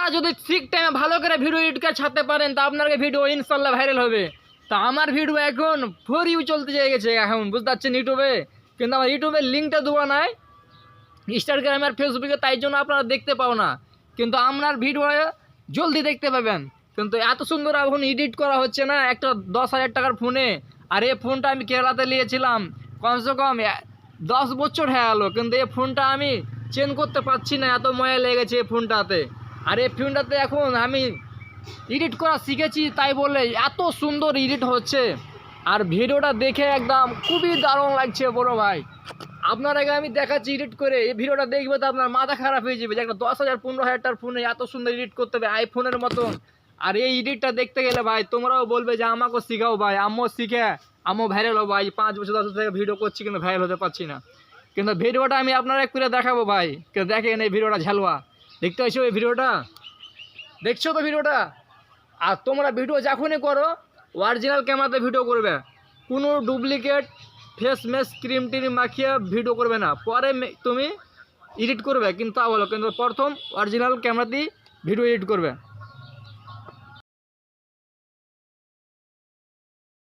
আপনারা যদি ঠিক টাইমে ভালো করে ভিডিও এডিট করে ছাড়তে পারেন তা আপনার ভিডিও ইনশাল্লাহ ভাইরাল হবে। তা আমার ভিডিও এখন ফর ইউ চলতে যেয়ে গেছে এখন, বুঝতে পারছেন, ইউটিউবে। কিন্তু আমার ইউটিউবের লিঙ্কটা দেওয়া নাই ইনস্টাগ্রাম আর ফেসবুকে, তাই জন্য আপনারা দেখতে পাও না। কিন্তু আপনার ভিডিও জলদি দেখতে পাবেন। কিন্তু এত সুন্দর এখন এডিট করা হচ্ছে না একটা 10,000 টাকার ফোনে। আর এই ফোনটা আমি কেরালাতে নিয়েছিলাম কমসে কম 10 বছর হয়ে গেলো, কিন্তু এই ফোনটা আমি চেঞ্জ করতে পারছি না, এত ময়া লেগেছে এই ফোনটাতে। আর এই ফোনটাতে এখন আমি এডিট করা শিখেছি, তাই বলে এত সুন্দর এডিট হচ্ছে। আর ভিডিওটা দেখে একদম খুবই দারুণ লাগছে বড় ভাই। আপনার আগে আমি দেখাচ্ছি এডিট করে, এই ভিডিওটা দেখবে তো আপনার মাথা খারাপ হয়ে যাবে যে একটা 10,000 15,000 টাকার ফোনে এত সুন্দর এডিট করতে হবে আইফোনের মতন। আর এই এডিটটা দেখতে গেলে ভাই তোমরাও বলবে যে আমাকেও শিখাও ভাই, আমিও শিখে আমিও ভাইরাল হবো ভাই। 5 বছর 10 বছর থেকে ভিডিও করছি কিন্তু ভাইরাল হতে পারছি না। কিন্তু ভিডিওটা আমি আপনারা করে দেখাবো ভাই, কিন্তু দেখেন এই ভিডিওটা ঝালুয়া। দেখতে পাচ্ছ এই ভিডিওটা, দেখছো তো ভিডিওটা? আর তোমরা ভিডিও যখনই করো অরিজিনাল ক্যামেরাতে ভিডিও করবে, কোনো ডুপ্লিকেট ফেস মেস ক্রিম টিম মাখিয়ে ভিডিও করবে না। পরে তুমি এডিট করবে কিন্তু তা বলো, কিন্তু প্রথম অরিজিনাল ক্যামেরাতেই ভিডিও এডিট করবে।